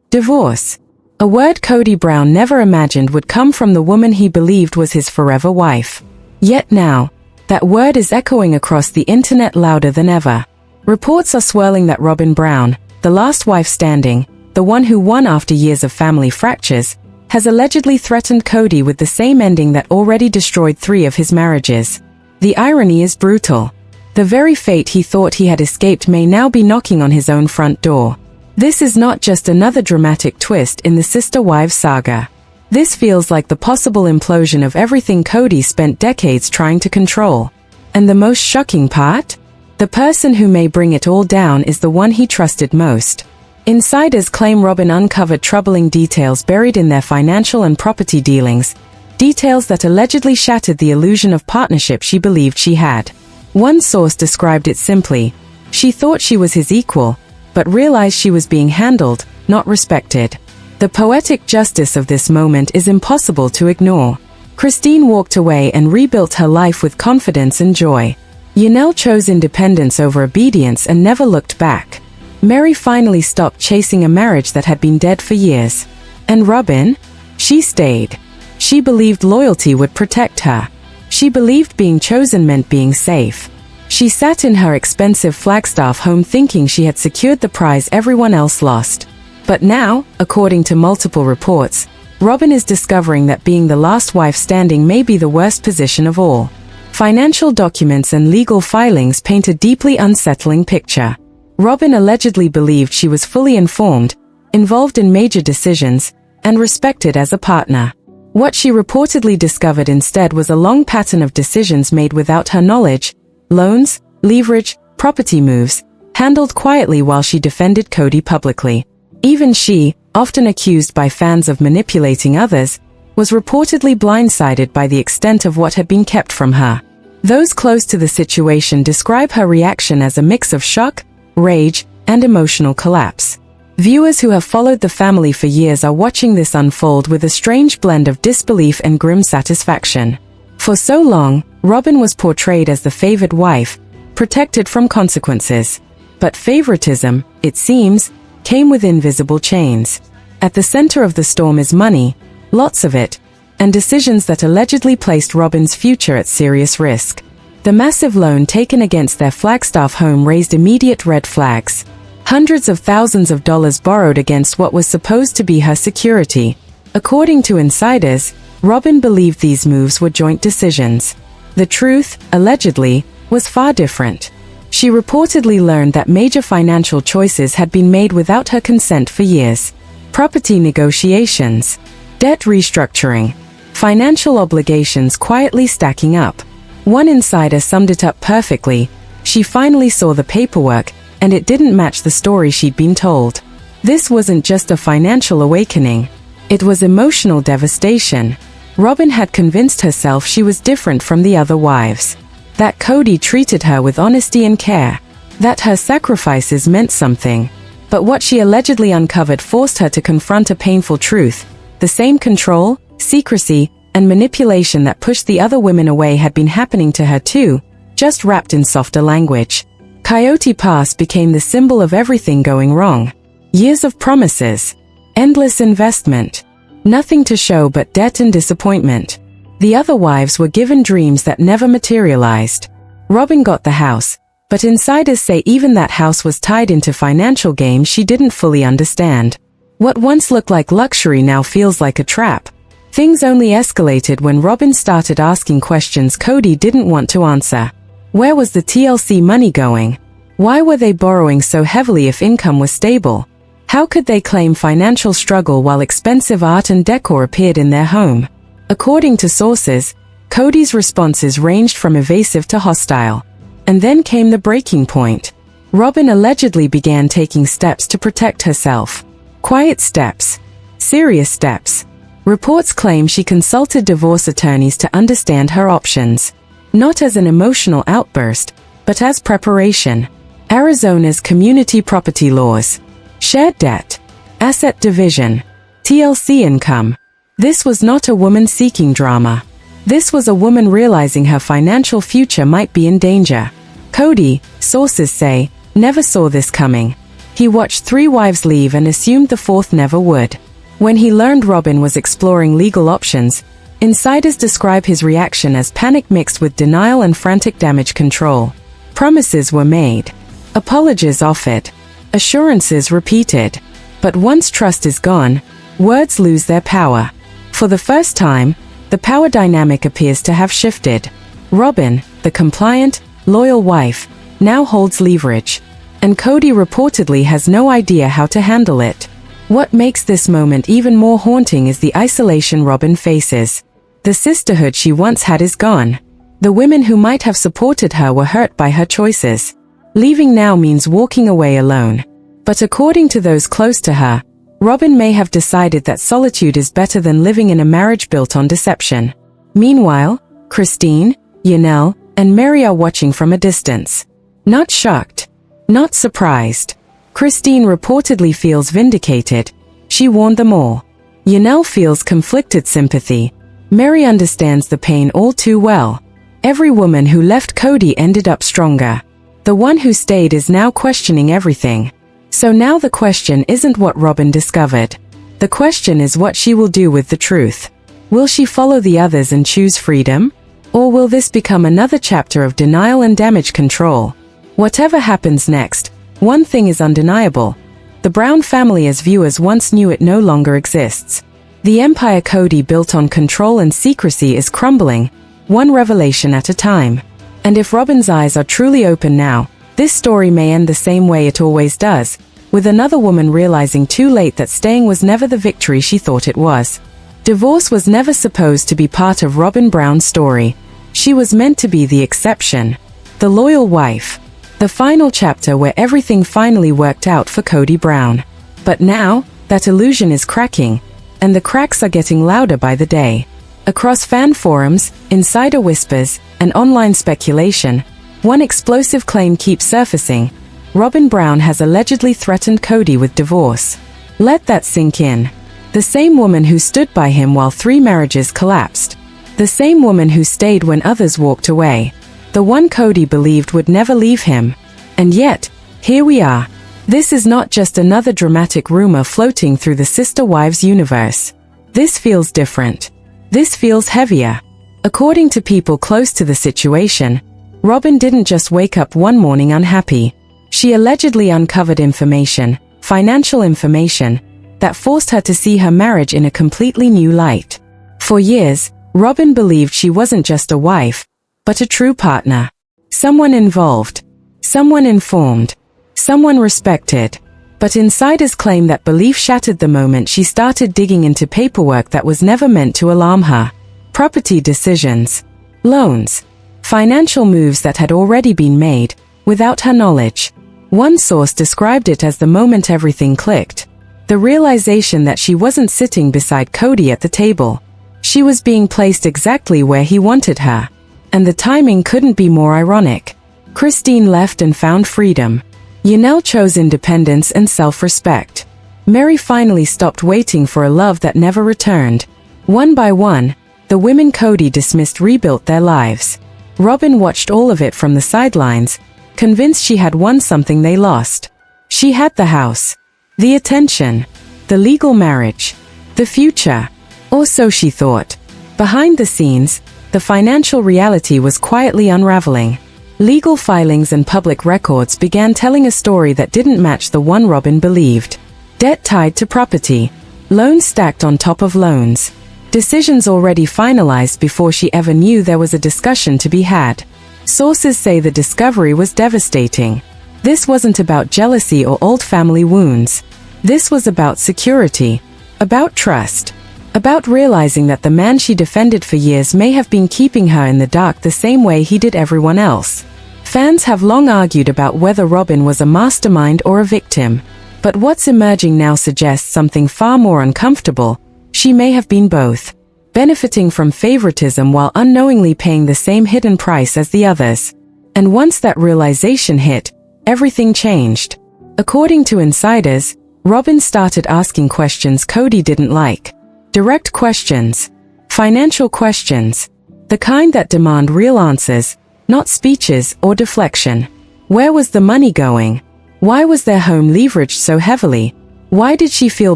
Divorce. A word Cody Brown never imagined would come from the woman he believed was his forever wife. Yet now, that word is echoing across the internet louder than ever. Reports are swirling that Robyn Brown, the last wife standing, the one who won after years of family fractures, has allegedly threatened Cody with the same ending that already destroyed 3 of his marriages. The irony is brutal. The very fate he thought he had escaped may now be knocking on his own front door. This is not just another dramatic twist in the sister wives saga. This feels like the possible implosion of everything Cody spent decades trying to control. And the most shocking part? The person who may bring it all down is the one he trusted most. Insiders claim Robyn uncovered troubling details buried in their financial and property dealings, details that allegedly shattered the illusion of partnership she believed she had. One source described it simply: she thought she was his equal, but realized she was being handled, not respected. The poetic justice of this moment is impossible to ignore. Christine walked away and rebuilt her life with confidence and joy. Yanel chose independence over obedience and never looked back. Mary finally stopped chasing a marriage that had been dead for years. And Robyn? She stayed. She believed loyalty would protect her. She believed being chosen meant being safe. She sat in her expensive Flagstaff home thinking she had secured the prize everyone else lost. But now, according to multiple reports, Robyn is discovering that being the last wife standing may be the worst position of all. Financial documents and legal filings paint a deeply unsettling picture. Robyn allegedly believed she was fully informed, involved in major decisions, and respected as a partner. What she reportedly discovered instead was a long pattern of decisions made without her knowledge: loans, leverage, property moves, handled quietly while she defended Cody publicly. Even she, often accused by fans of manipulating others, was reportedly blindsided by the extent of what had been kept from her. Those close to the situation describe her reaction as a mix of shock, rage, and emotional collapse. Viewers who have followed the family for years are watching this unfold with a strange blend of disbelief and grim satisfaction. For so long, Robyn was portrayed as the favored wife, protected from consequences. But favoritism, it seems, came with invisible chains. At the center of the storm is money, lots of it, and decisions that allegedly placed Robyn's future at serious risk. The massive loan taken against their Flagstaff home raised immediate red flags. Hundreds of thousands of dollars borrowed against what was supposed to be her security. According to insiders, Robyn believed these moves were joint decisions. The truth, allegedly, was far different. She reportedly learned that major financial choices had been made without her consent for years. Property negotiations, debt restructuring, financial obligations quietly stacking up. One insider summed it up perfectly: she finally saw the paperwork, and it didn't match the story she'd been told. This wasn't just a financial awakening. It was emotional devastation. Robyn had convinced herself she was different from the other wives. That Cody treated her with honesty and care. That her sacrifices meant something. But what she allegedly uncovered forced her to confront a painful truth: the same control, secrecy, and manipulation that pushed the other women away had been happening to her too, just wrapped in softer language. Coyote Pass became the symbol of everything going wrong. Years of promises, endless investment, nothing to show but debt and disappointment. The other wives were given dreams that never materialized. Robyn got the house, but insiders say even that house was tied into financial games she didn't fully understand. What once looked like luxury now feels like a trap. Things only escalated when Robyn started asking questions Cody didn't want to answer. Where was the TLC money going? Why were they borrowing so heavily if income was stable? How could they claim financial struggle while expensive art and decor appeared in their home? According to sources, Cody's responses ranged from evasive to hostile. And then came the breaking point. Robyn allegedly began taking steps to protect herself. Quiet steps. Serious steps. Reports claim she consulted divorce attorneys to understand her options. Not as an emotional outburst, but as preparation. Arizona's community property laws. Shared debt. Asset division. TLC income. This was not a woman seeking drama. This was a woman realizing her financial future might be in danger. Cody, sources say, never saw this coming. He watched 3 wives leave and assumed the 4th never would. When he learned Robyn was exploring legal options, insiders describe his reaction as panic mixed with denial and frantic damage control. Promises were made. Apologies offered. Assurances repeated. But once trust is gone, words lose their power. For the first time, the power dynamic appears to have shifted. Robyn, the compliant, loyal wife, now holds leverage. And Cody reportedly has no idea how to handle it. What makes this moment even more haunting is the isolation Robyn faces. The sisterhood she once had is gone. The women who might have supported her were hurt by her choices. Leaving now means walking away alone. But according to those close to her, Robyn may have decided that solitude is better than living in a marriage built on deception. Meanwhile, Christine, Yanel, and Mary are watching from a distance. Not shocked. Not surprised. Christine reportedly feels vindicated. She warned them all. Yanel feels conflicted sympathy. Mary understands the pain all too well. Every woman who left Cody ended up stronger. The one who stayed is now questioning everything. So now the question isn't what Robyn discovered. The question is what she will do with the truth. Will she follow the others and choose freedom? Or will this become another chapter of denial and damage control? Whatever happens next, one thing is undeniable. The Brown family as viewers once knew it no longer exists. The empire Cody built on control and secrecy is crumbling, one revelation at a time. And if Robyn's eyes are truly open now, this story may end the same way it always does, with another woman realizing too late that staying was never the victory she thought it was. Divorce was never supposed to be part of Robyn Brown's story. She was meant to be the exception. The loyal wife. The final chapter where everything finally worked out for Cody Brown. But now, that illusion is cracking, and the cracks are getting louder by the day. Across fan forums, insider whispers, and online speculation, one explosive claim keeps surfacing. Robyn Brown has allegedly threatened Cody with divorce. Let that sink in. The same woman who stood by him while 3 marriages collapsed. The same woman who stayed when others walked away. The one Cody believed would never leave him. And yet, here we are. This is not just another dramatic rumor floating through the sister wives universe. This feels different. This feels heavier. According to people close to the situation, Robyn didn't just wake up one morning unhappy. She allegedly uncovered information, financial information, that forced her to see her marriage in a completely new light. For years, Robyn believed she wasn't just a wife, but a true partner. Someone involved. Someone informed. Someone respected. But insiders claim that belief shattered the moment she started digging into paperwork that was never meant to alarm her. Property decisions. Loans. Financial moves that had already been made, without her knowledge. One source described it as the moment everything clicked. The realization that she wasn't sitting beside Cody at the table. She was being placed exactly where he wanted her. And the timing couldn't be more ironic. Christine left and found freedom. Yanel chose independence and self-respect. Mary finally stopped waiting for a love that never returned. One by one, the women Cody dismissed rebuilt their lives. Robyn watched all of it from the sidelines, convinced she had won something they lost. She had the house, the attention, the legal marriage, the future. Or so she thought. Behind the scenes, the financial reality was quietly unraveling. Legal filings and public records began telling a story that didn't match the one Robyn believed. Debt tied to property. Loans stacked on top of loans. Decisions already finalized before she ever knew there was a discussion to be had. Sources say the discovery was devastating. This wasn't about jealousy or old family wounds. This was about security. About trust. About realizing that the man she defended for years may have been keeping her in the dark the same way he did everyone else. Fans have long argued about whether Robyn was a mastermind or a victim. But what's emerging now suggests something far more uncomfortable. She may have been both. Benefiting from favoritism while unknowingly paying the same hidden price as the others. And once that realization hit, everything changed. According to insiders, Robyn started asking questions Cody didn't like. Direct questions. Financial questions. The kind that demand real answers, not speeches or deflection. Where was the money going? Why was their home leveraged so heavily? Why did she feel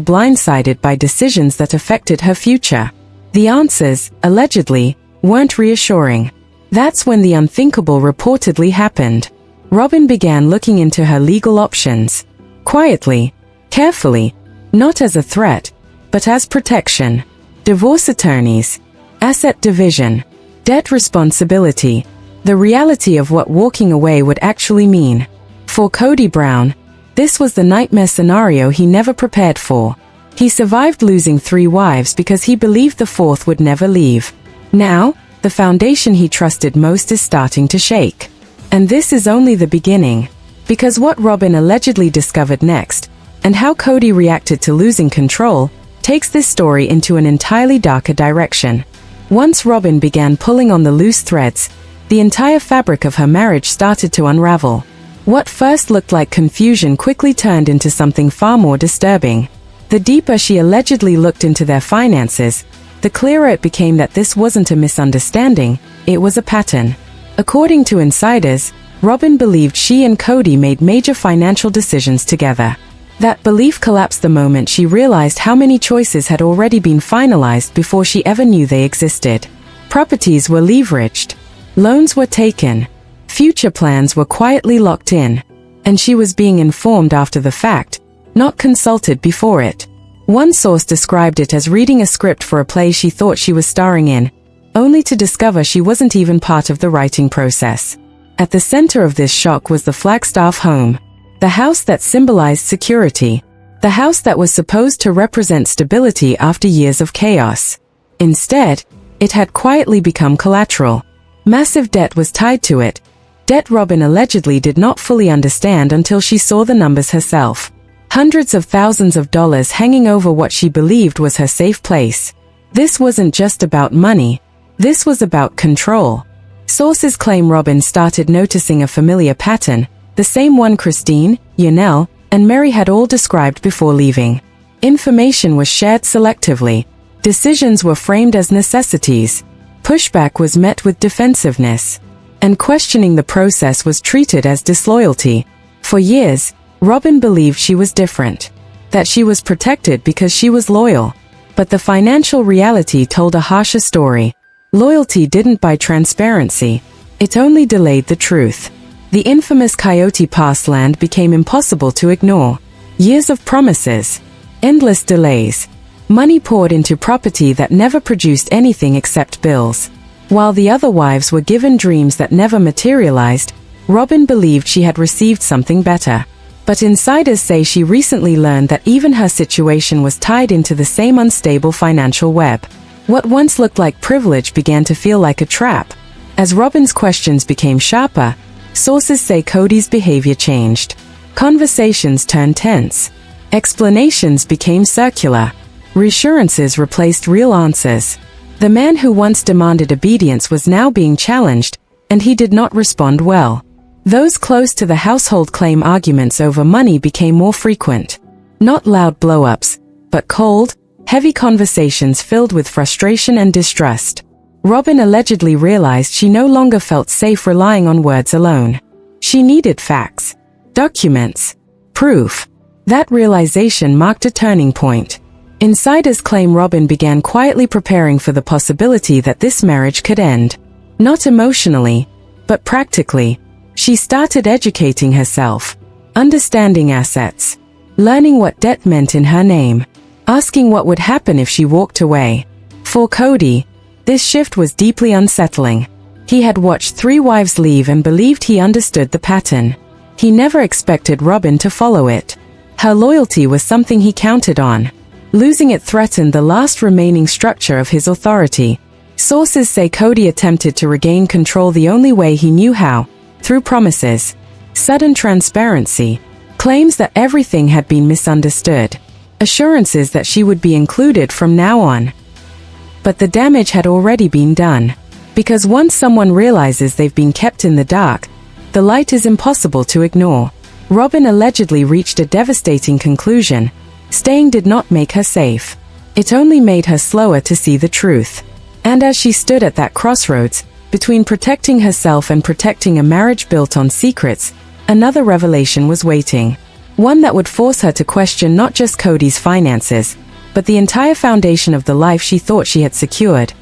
blindsided by decisions that affected her future? The answers, allegedly, weren't reassuring. That's when the unthinkable reportedly happened. Robyn began looking into her legal options. Quietly, carefully, not as a threat, but as protection. Divorce attorneys, asset division, debt responsibility, the reality of what walking away would actually mean. For Cody Brown, this was the nightmare scenario he never prepared for. He survived losing 3 wives because he believed the 4th would never leave. Now, the foundation he trusted most is starting to shake. And this is only the beginning. Because what Robyn allegedly discovered next, and how Cody reacted to losing control, takes this story into an entirely darker direction. Once Robyn began pulling on the loose threads, the entire fabric of her marriage started to unravel. What first looked like confusion quickly turned into something far more disturbing. The deeper she allegedly looked into their finances, the clearer it became that this wasn't a misunderstanding, it was a pattern. According to insiders, Robyn believed she and Cody made major financial decisions together. That belief collapsed the moment she realized how many choices had already been finalized before she ever knew they existed. Properties were leveraged. Loans were taken. Future plans were quietly locked in. And she was being informed after the fact, not consulted before it. One source described it as reading a script for a play she thought she was starring in, only to discover she wasn't even part of the writing process. At the center of this shock was the Flagstaff home. The house that symbolized security. The house that was supposed to represent stability after years of chaos. Instead, it had quietly become collateral. Massive debt was tied to it. Debt Robyn allegedly did not fully understand until she saw the numbers herself. Hundreds of thousands of dollars hanging over what she believed was her safe place. This wasn't just about money. This was about control. Sources claim Robyn started noticing a familiar pattern, the same one Christine, Yanel, and Mary had all described before leaving. Information was shared selectively. Decisions were framed as necessities. Pushback was met with defensiveness. And questioning the process was treated as disloyalty. For years, Robyn believed she was different. That she was protected because she was loyal. But the financial reality told a harsher story. Loyalty didn't buy transparency. It only delayed the truth. The infamous Coyote Pass land became impossible to ignore. Years of promises. Endless delays. Money poured into property that never produced anything except bills. While the other wives were given dreams that never materialized, Robyn believed she had received something better. But insiders say she recently learned that even her situation was tied into the same unstable financial web. What once looked like privilege began to feel like a trap. As Robyn's questions became sharper, sources say Cody's behavior changed. Conversations turned tense. Explanations became circular. Reassurances replaced real answers. The man who once demanded obedience was now being challenged, and he did not respond well. Those close to the household claim arguments over money became more frequent. Not loud blow-ups, but cold, heavy conversations filled with frustration and distrust. Robyn allegedly realized she no longer felt safe relying on words alone. She needed facts, documents, proof. That realization marked a turning point. Insiders claim Robyn began quietly preparing for the possibility that this marriage could end. Not emotionally, but practically. She started educating herself, understanding assets, learning what debt meant in her name, asking what would happen if she walked away. For Cody, this shift was deeply unsettling. He had watched 3 wives leave and believed he understood the pattern. He never expected Robyn to follow it. Her loyalty was something he counted on. Losing it threatened the last remaining structure of his authority. Sources say Cody attempted to regain control the only way he knew how, through promises, sudden transparency, claims that everything had been misunderstood, assurances that she would be included from now on. But the damage had already been done. Because once someone realizes they've been kept in the dark, the light is impossible to ignore. Robyn allegedly reached a devastating conclusion. Staying did not make her safe. It only made her slower to see the truth. And as she stood at that crossroads, between protecting herself and protecting a marriage built on secrets, Another revelation was waiting. One that would force her to question not just Cody's finances, but the entire foundation of the life she thought she had secured.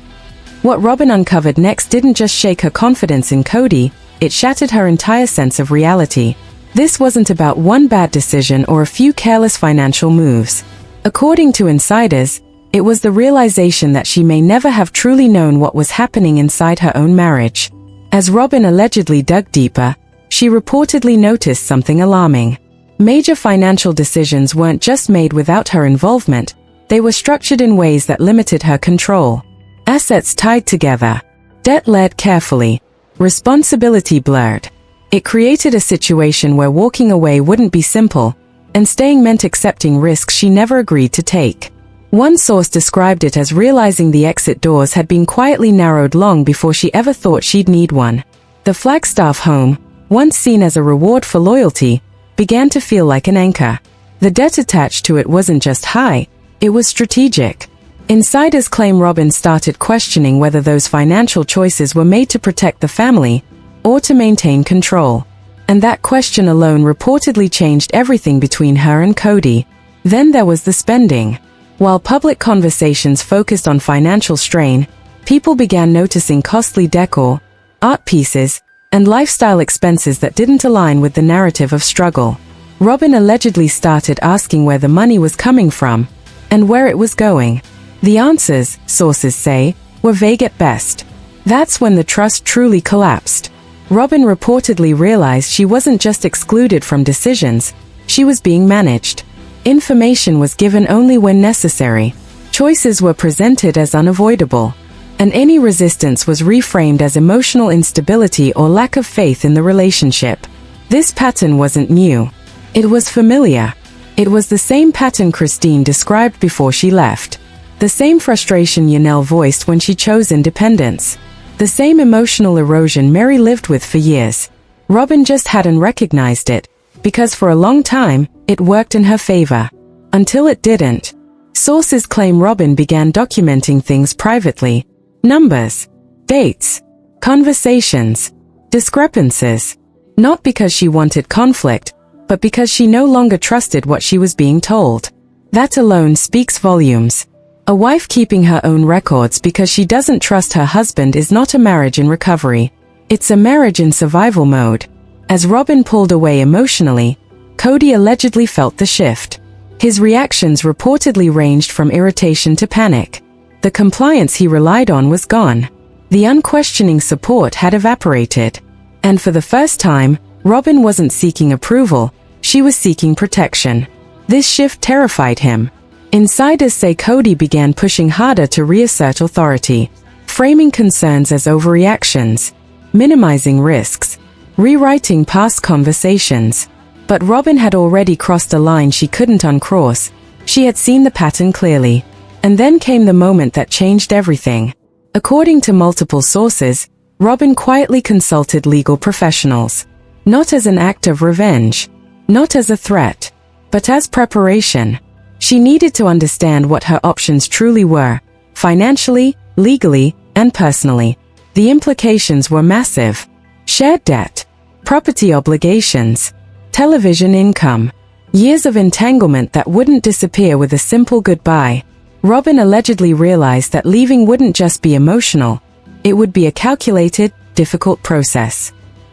What Robyn uncovered next didn't just shake her confidence in Cody, it shattered her entire sense of reality. This wasn't about one bad decision or a few careless financial moves. According to insiders, it was the realization that she may never have truly known what was happening inside her own marriage. As Robyn allegedly dug deeper, she reportedly noticed something alarming. Major financial decisions weren't just made without her involvement, they were structured in ways that limited her control. Assets tied together, debt laid carefully, responsibility blurred. It created a situation where walking away wouldn't be simple, and staying meant accepting risks she never agreed to take. One source described it as realizing the exit doors had been quietly narrowed long before she ever thought she'd need one. The Flagstaff home, once seen as a reward for loyalty, began to feel like an anchor. The debt attached to it wasn't just high, it was strategic. Insiders claim Robyn started questioning whether those financial choices were made to protect the family, or to maintain control. And that question alone reportedly changed everything between her and Cody. Then there was the spending. While public conversations focused on financial strain, people began noticing costly decor, art pieces, and lifestyle expenses that didn't align with the narrative of struggle. Robyn allegedly started asking where the money was coming from, and where it was going. The answers, sources say, were vague at best. That's when the trust truly collapsed. Robyn reportedly realized she wasn't just excluded from decisions, she was being managed. Information was given only when necessary. Choices were presented as unavoidable. And any resistance was reframed as emotional instability or lack of faith in the relationship. This pattern wasn't new. It was familiar. It was the same pattern Christine described before she left. The same frustration Yanel voiced when she chose independence. The same emotional erosion Mary lived with for years. Robyn just hadn't recognized it, because for a long time, it worked in her favor. Until it didn't. Sources claim Robyn began documenting things privately. Numbers, dates, conversations, discrepancies. Not because she wanted conflict, but because she no longer trusted what she was being told. That alone speaks volumes. A wife keeping her own records because she doesn't trust her husband is not a marriage in recovery. It's a marriage in survival mode. As Robyn pulled away emotionally, Cody allegedly felt the shift. His reactions reportedly ranged from irritation to panic. The compliance he relied on was gone. The unquestioning support had evaporated. And for the first time, Robyn wasn't seeking approval, she was seeking protection. This shift terrified him. Insiders say Cody began pushing harder to reassert authority, framing concerns as overreactions, minimizing risks, rewriting past conversations. But Robyn had already crossed a line she couldn't uncross. She had seen the pattern clearly. And then came the moment that changed everything. According to multiple sources, Robyn quietly consulted legal professionals. Not as an act of revenge, not as a threat, but as preparation. She needed to understand what her options truly were, financially, legally, and personally. The implications were massive. Shared debt, property obligations, television income, years of entanglement that wouldn't disappear with a simple goodbye. Robyn allegedly realized that leaving wouldn't just be emotional, it would be a calculated, difficult process.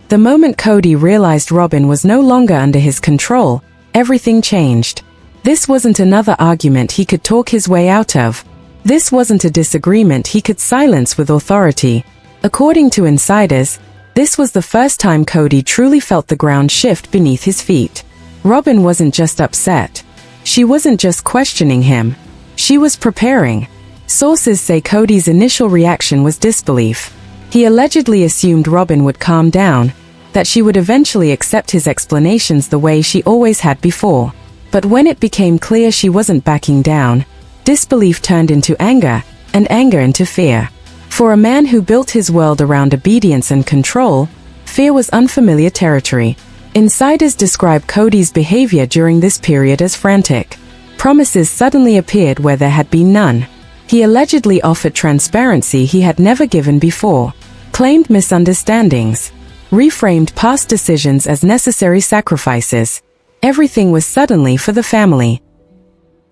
The moment Cody realized Robyn was no longer under his control, everything changed. This wasn't another argument he could talk his way out of. This wasn't a disagreement he could silence with authority. According to insiders, this was the first time Cody truly felt the ground shift beneath his feet. Robyn wasn't just upset. She wasn't just questioning him. She was preparing. Sources say Cody's initial reaction was disbelief. He allegedly assumed Robyn would calm down, that she would eventually accept his explanations the way she always had before. But when it became clear she wasn't backing down, disbelief turned into anger, and anger into fear. For a man who built his world around obedience and control, fear was unfamiliar territory. Insiders describe Cody's behavior during this period as frantic. Promises suddenly appeared where there had been none. He allegedly offered transparency he had never given before, claimed misunderstandings, reframed past decisions as necessary sacrifices. Everything was suddenly for the family.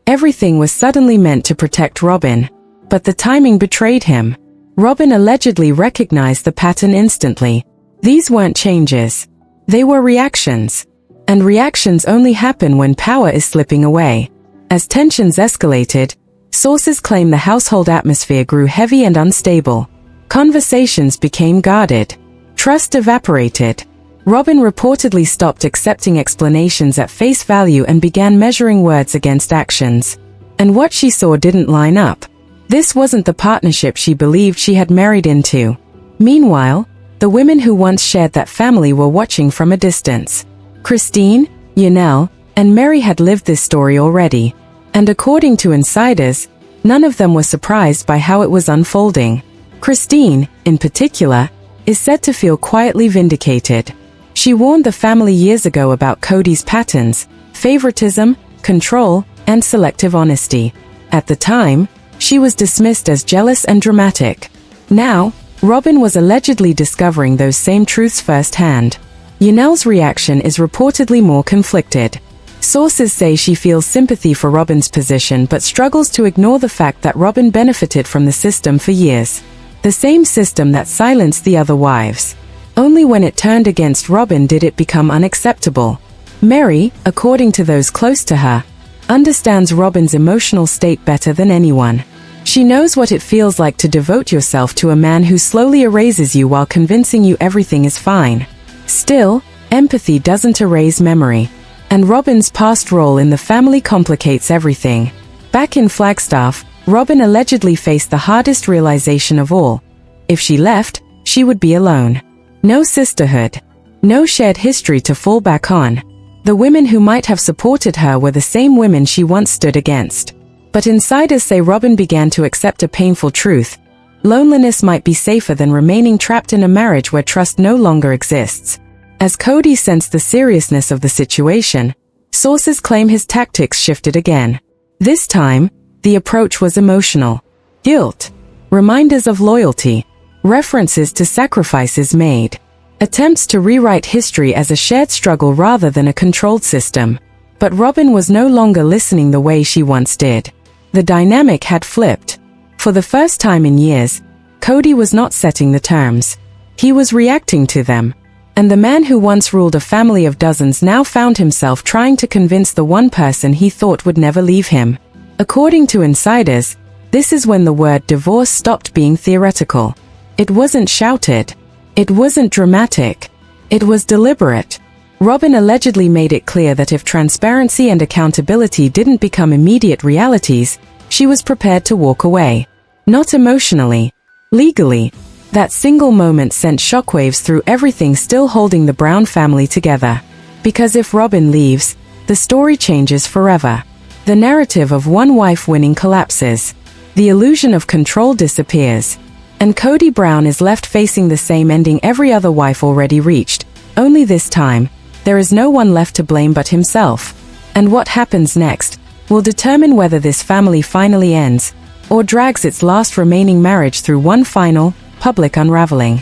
Everything was suddenly meant to protect Robyn. But the timing betrayed him. Robyn allegedly recognized the pattern instantly. These weren't changes. They were reactions. And reactions only happen when power is slipping away. As tensions escalated, sources claim the household atmosphere grew heavy and unstable. Conversations became guarded. Trust evaporated. Robyn reportedly stopped accepting explanations at face value and began measuring words against actions. And what she saw didn't line up. This wasn't the partnership she believed she had married into. Meanwhile, the women who once shared that family were watching from a distance. Christine, Yanel, and Mary had lived this story already. And according to insiders, none of them were surprised by how it was unfolding. Christine, in particular, is said to feel quietly vindicated. She warned the family years ago about Cody's patterns, favoritism, control, and selective honesty. At the time, she was dismissed as jealous and dramatic. Now, Robyn was allegedly discovering those same truths firsthand. Yanel's reaction is reportedly more conflicted. Sources say she feels sympathy for Robyn's position but struggles to ignore the fact that Robyn benefited from the system for years. The same system that silenced the other wives. Only when it turned against Robyn did it become unacceptable. Mary, according to those close to her, understands Robyn's emotional state better than anyone. She knows what it feels like to devote yourself to a man who slowly erases you while convincing you everything is fine. Still, empathy doesn't erase memory. And Robyn's past role in the family complicates everything. Back in Flagstaff, Robyn allegedly faced the hardest realization of all. If she left, she would be alone. No sisterhood. No shared history to fall back on. The women who might have supported her were the same women she once stood against. But insiders say Robyn began to accept a painful truth. Loneliness might be safer than remaining trapped in a marriage where trust no longer exists. As Cody sensed the seriousness of the situation, sources claim his tactics shifted again. This time, the approach was emotional. Guilt. Reminders of loyalty. References to sacrifices made. Attempts to rewrite history as a shared struggle rather than a controlled system. But Robyn was no longer listening the way she once did. The dynamic had flipped. For the first time in years, Cody was not setting the terms. He was reacting to them. And the man who once ruled a family of dozens now found himself trying to convince the one person he thought would never leave him. According to insiders, this is when the word divorce stopped being theoretical. It wasn't shouted. It wasn't dramatic. It was deliberate. Robyn allegedly made it clear that if transparency and accountability didn't become immediate realities, she was prepared to walk away. Not emotionally. Legally. That single moment sent shockwaves through everything still holding the Brown family together. Because if Robyn leaves, the story changes forever. The narrative of one wife winning collapses. The illusion of control disappears. And Cody Brown is left facing the same ending every other wife already reached. Only this time, there is no one left to blame but himself. And what happens next will determine whether this family finally ends, or drags its last remaining marriage through one final, public unraveling.